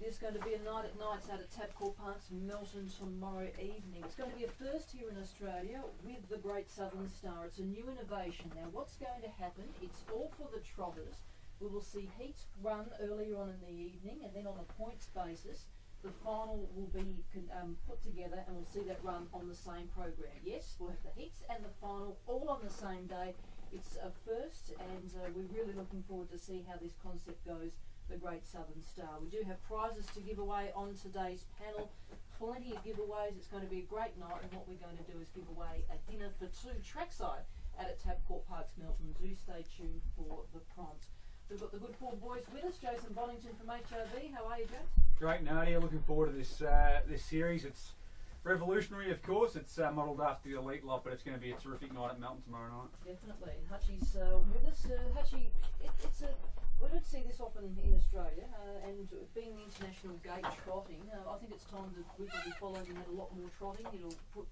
there's going to be a night at nights out at Tabcorp Parks, Melton tomorrow evening. It's going to be a first here in Australia with the Great Southern Star. It's a new innovation. Now, what's going to happen? It's all for the trotters. We will see heats run earlier on in the evening, and then on a points basis, the final will be put together, and we'll see that run on the same program. Yes, we'll have the heats and the final all on the same day. It's a first, and we're really looking forward to see how this concept goes, the Great Southern Star. We do have prizes to give away on today's panel. Plenty of giveaways. It's going to be a great night, and what we're going to do is give away a dinner for two trackside out at Tabcorp Parks, Melton. Do stay tuned for the prompt. We've got the good four boys with us. Jason Bonington from HRB. How are you, Jason? Great, Nadia. Looking forward to this this series. It's revolutionary, of course. It's modelled after the Elite Lot, but it's going to be a terrific night at Melton tomorrow night. Definitely. Hutchie's with us. Hutchie, we don't see this often in Australia, and being the international gate trotting, I think it's time that we will be following that a lot more trotting. It'll put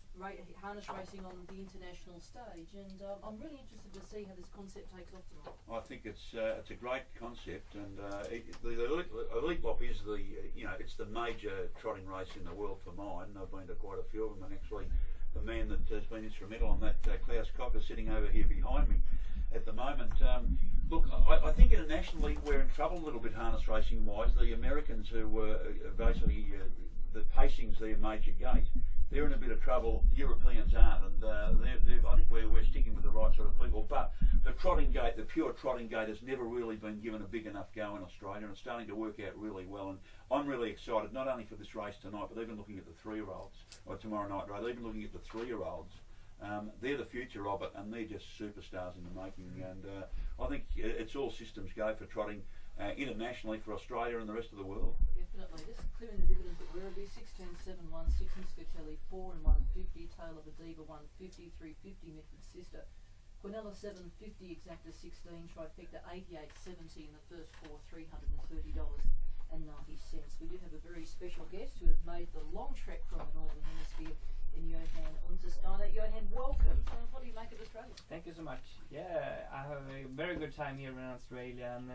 harness racing on the international stage, and I'm really interested to see how this concept takes off tonight. I think it's a great concept, and the Elite Lop is it's the major trotting race in the world for mine. I've been to quite a few of them, and actually the man that has been instrumental on that, Klaus Cocker, sitting over here behind me at the moment. Look, I think internationally we're in trouble a little bit harness racing wise. The Americans who were basically the pacing's their major gate, they're in a bit of trouble. Europeans aren't, and I think we're sticking with the right sort of people. But the trotting gate, the pure trotting gate, has never really been given a big enough go in Australia, and it's starting to work out really well. And I'm really excited, not only for this race tonight, but even looking at the 3-year-olds, or tomorrow night, right? Even looking at the 3-year-olds. They're the future of it, and they're just superstars in the making. And I think it's all systems go for trotting internationally for Australia and the rest of the world. Definitely. Just clearing the dividends at Werribee, 16.7 1, 6 in Scatelli, 4 and 150, Tail of a Diva 150, 350, Mitford Sister, Quinella 750, Exacta 16, Trifecta 88.70 in the first four, $330.90. We do have a very special guest who has made the long trek from the Northern Hemisphere in Johan Untersteiner. Johan, welcome. What do you make of Australia? Thank you so much. Yeah, I have a very good time here in Australia, and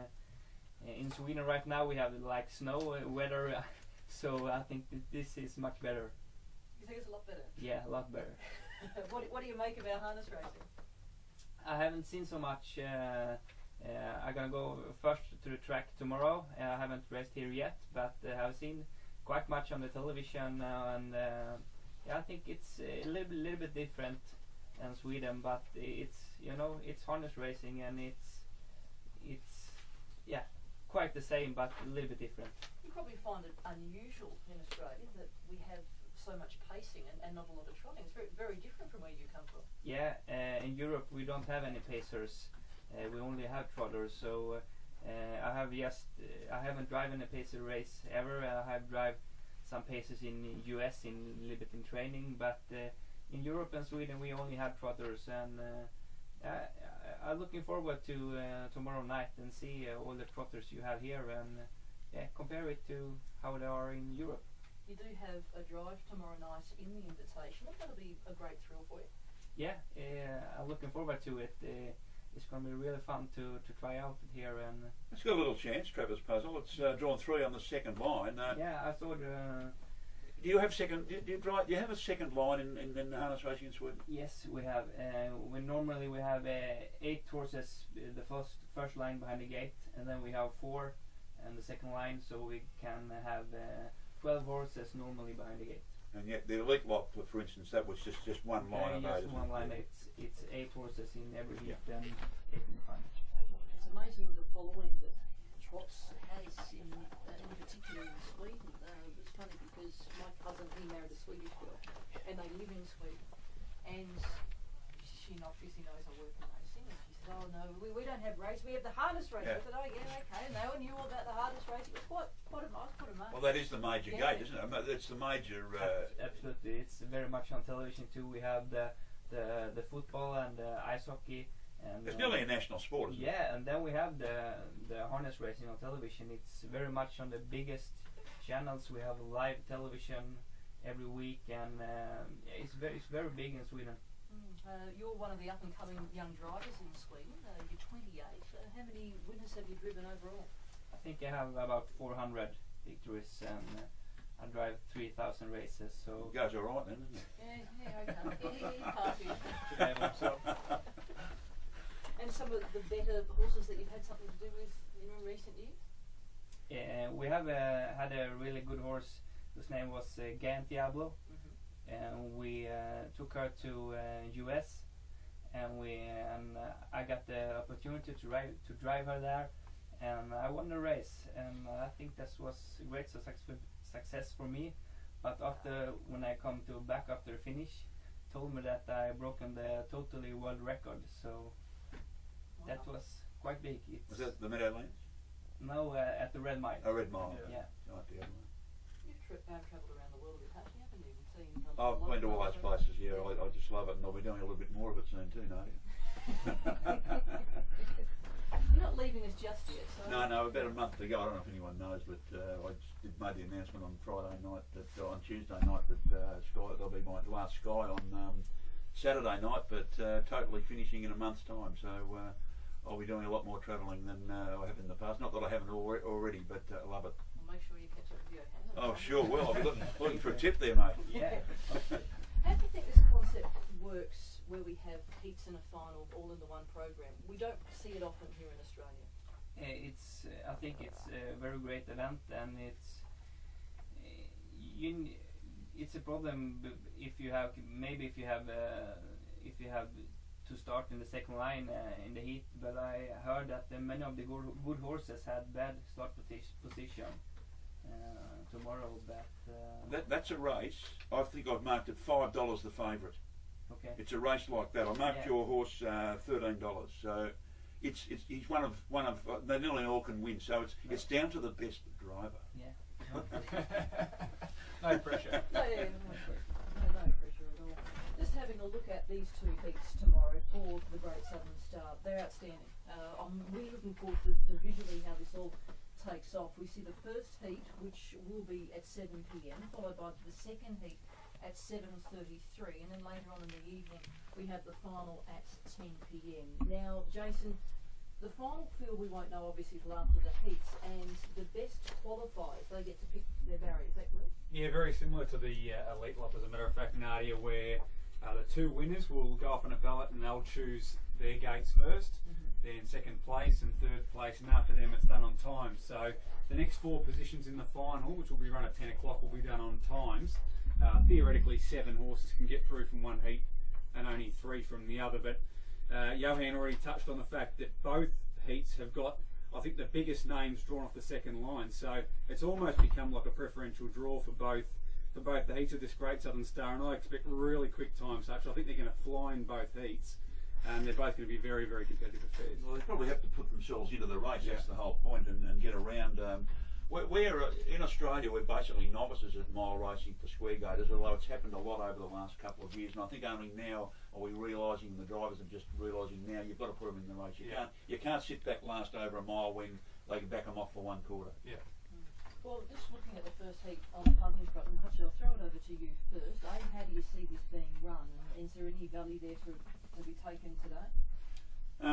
in Sweden right now we have like snow weather, so I think this is much better. You think it's a lot better? Yeah, a lot better. What do you make of our harness racing? I haven't seen so much. I'm gonna go first to the track tomorrow. I haven't raced here yet, but I've seen quite much on the television, and I think it's a little bit different than Sweden, but it's harness racing, and it's quite the same, but a little bit different. You probably find it unusual in Australia that we have so much pacing and not a lot of trotting. It's very, very different from where you come from. Yeah, in Europe we don't have any pacers. We only have trotters. So I haven't driven a pacer race ever. I have driven some paces in US in a little bit in training, but in Europe and Sweden we only have trotters, and I'm looking forward to tomorrow night and see all the trotters you have here, and compare it to how they are in Europe. You do have a drive tomorrow night in the invitation. That'll be a great thrill for you. Yeah, I'm looking forward to it. It's going to be really fun to try out it here. And it's got a little chance, Trevor's Puzzle. It's drawn 3 on the second line. Yeah, I thought. Do you have second? Do you have a second line in harness racing in Sweden? Yes, we have. We normally have 8 horses, the first line behind the gate, and then we have 4 and the second line, so we can have 12 horses normally behind the gate. And yet the Elite Lot, for instance, that was just one line of 8. Yes, one line. It's 8 horses in every heat, and 8 in the final. It's amazing the following that Trots has in particular in Sweden. It's funny because my cousin, he married a Swedish girl, and they live in Sweden, and she obviously knows I work in racing, and she said, oh no, we don't have race, we have the harness race. Yeah. I said, oh yeah, okay, and no one knew all about the harness race. It was quite a nice, quite a moment. Well, that is the major gate, isn't it? It's the major... Absolutely, it's very much on television too. We have the football and the ice hockey. And it's nearly a national sport, isn't it? Yeah, and then we have the harness racing on television. It's very much on the biggest channels. We have live television every week, and it's very big in Sweden. You're one of the up-and-coming young drivers in Sweden. You're 28. How many winners have you driven overall? I think I have about 400 victories, and I drive 3,000 races. So It goes all right then, doesn't it? Yeah, okay. Party. Should have himself. And some of the better horses that you've had something to do with in recent years? yeah, we have had a really good horse whose name was Gant Diablo, and we took her to US, and I got the opportunity to drive her there, and I won the race, and I think that was a great success for me. But when I come back after the finish, told me that I broken the totally world record, so that was quite big. Was that the Meadowlands? No, at the Red Mile. Oh, Red Mile. Yeah. Right, the other one. You've travelled around the world a bit, haven't you? We've seen I've been to all those places, yeah. I just love it, and I'll be doing a little bit more of it soon too, Nadia. You're not leaving us just yet, so... No, about a month ago, I don't know if anyone knows, but I just made the announcement on Friday night, on Tuesday night, that that'll be my last Sky on Saturday night, but totally finishing in a month's time, so I'll be doing a lot more travelling than I have in the past. Not that I haven't already, but I love it. We'll make sure you catch up with Johan. Oh, sure, well, I'll be looking for a tip there, mate. Yeah. How do you think this concept works where we have heats and a final all in the one program? We don't see it often here in Australia. I think it's a very great event, and it's a problem if you have to start in the second line in the heat. But I heard that many of the good horses had bad start position tomorrow. But That's a race. I think I've marked it $5 the favourite. okay. It's a race like that. I marked Yeah. your horse $13, so he's one of they nearly all can win. So it's down to the best driver. Yeah. No pressure. No pressure at all. Just having a look at these two heats tomorrow for the Great Southern Star, they're outstanding. I'm really looking forward to visually how this all takes off. We see the first heat, which will be at 7 p.m, followed by the second heat at 7:33, and then later on in the evening we have the final at 10 p.m. Now, Jason, the final field we won't know obviously till after the heats, and the best qualifiers, they get to pick their barriers, is that correct? Yeah, very similar to the Elite Lop, as a matter of fact, Nadia, where the two winners will go off on a ballot and they'll choose their gates first, then second place and third place, and after them it's done on time. So the next four positions in the final, which will be run at 10 o'clock, will be done on times. Theoretically 7 horses can get through from one heat and only 3 from the other, but Johan already touched on the fact that both heats have got, I think, the biggest names drawn off the second line, so it's almost become like a preferential draw for both the heats of this Great Southern Star, and I expect really quick time such. I think they're going to fly in both heats, and they're both going to be very, very competitive affairs. Well, they probably have to put themselves into the race. That's the whole point, and get around. We're in Australia, we're basically novices at mile racing for square gators, although it's happened a lot over the last couple of years, and I think only now are we realising, the drivers are just realising now, you've got to put them in the race. You can't sit back last over a mile when they can back them off for 1/4. Yeah. Well, just looking at the first heat on the punting front, and Hutch, I'll throw it over to you first. How do you see this being run, and is there any value there to be taken today?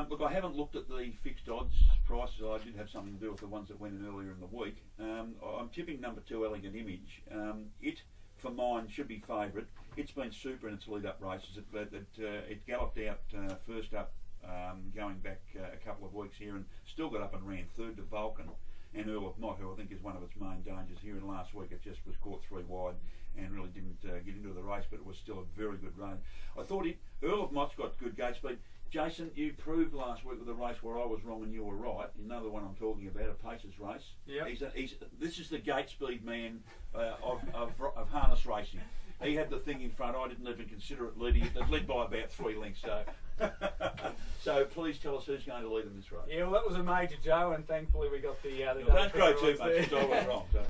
Look, I haven't looked at the fixed odds prices. I did have something to do with the ones that went in earlier in the week. I'm tipping number 2, Elegant Image. It, for mine, should be favourite. It's been super in its lead-up races. It galloped out first up, going back a couple of weeks here, and still got up and ran third to Vulcan and Earl of Mott, who I think is one of its main dangers. Here in last week, it just was caught 3 wide and really didn't get into the race, but it was still a very good run. I thought Earl of Mott's got good gate speed. Jason, you proved last week with the race where I was wrong and you were right. Another one I'm talking about, a Pacers race. Yep. This is the gate speed man of harness racing. He had the thing in front. I didn't even consider it leading. It led by about 3 lengths. So please tell us who's going to lead in this race. Yeah, well, that was a major, Joe, and thankfully we got the Don't grow too rules much, there. because I was wrong. So.